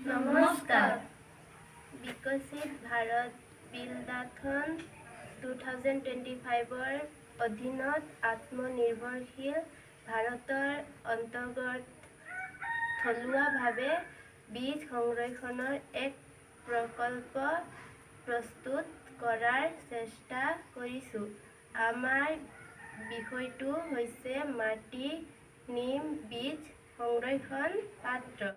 নমস্কাৰ। বিকশিত ভাৰত বিলডাথন 2025 অধীনত আত্মনিৰ্ভৰশীল ভাৰতৰ অন্তৰ্গত থলুৱাভাৱে বীজ সংৰক্ষণৰ এক প্ৰকল্প প্ৰস্তুত কৰাৰ চেষ্টা কৰিছোঁ। আমাৰ বিষয়টো হৈছে মাটি নিম বীজ সংৰক্ষণ পাত্ৰ।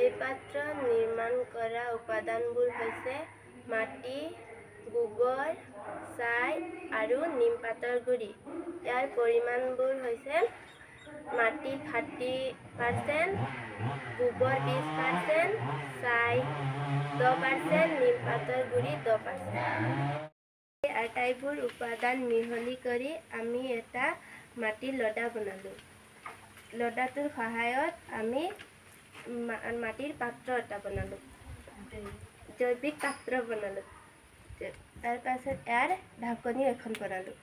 এই পাত্ৰ নিৰ্মাণ কৰা উপাদানবোৰ হৈছে মাটি, গোবৰ, ছাই আৰু নিমপাতৰ গুড়ি। ইয়াৰ পৰিমাণবোৰ হৈছে মাটি 60%, গোবৰ 20%, ছাই 10%, নিমপাতৰ গুড়ি 10%। এই আটাইবোৰ উপাদান মিহলি কৰি আমি এটা মাটিৰ লডা বনালোঁ। লডাটোৰ সহায়ত আমি মাটিৰ পাত্ৰ এটা বনালোঁ, জৈৱিক পাত্ৰ বনালোঁ। তাৰ পাছত ইয়াৰ ঢাকনি এখন বনালোঁ।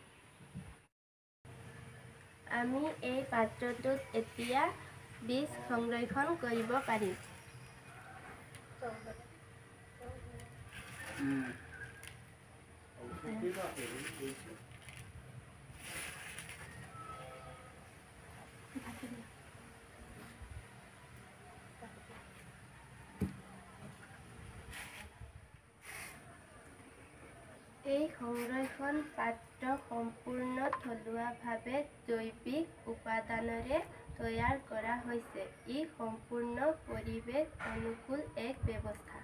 আমি এই পাত্ৰটোত এতিয়া বীজ সংৰক্ষণ কৰিব পাৰিম। এই সংৰক্ষণ পাত্ৰ সম্পূৰ্ণ থলুৱাভাৱে জৈৱিক উপাদানেৰে তৈয়াৰ কৰা হৈছে। ই সম্পূৰ্ণ পৰিৱেশ অনুকূল এক ব্যৱস্থা।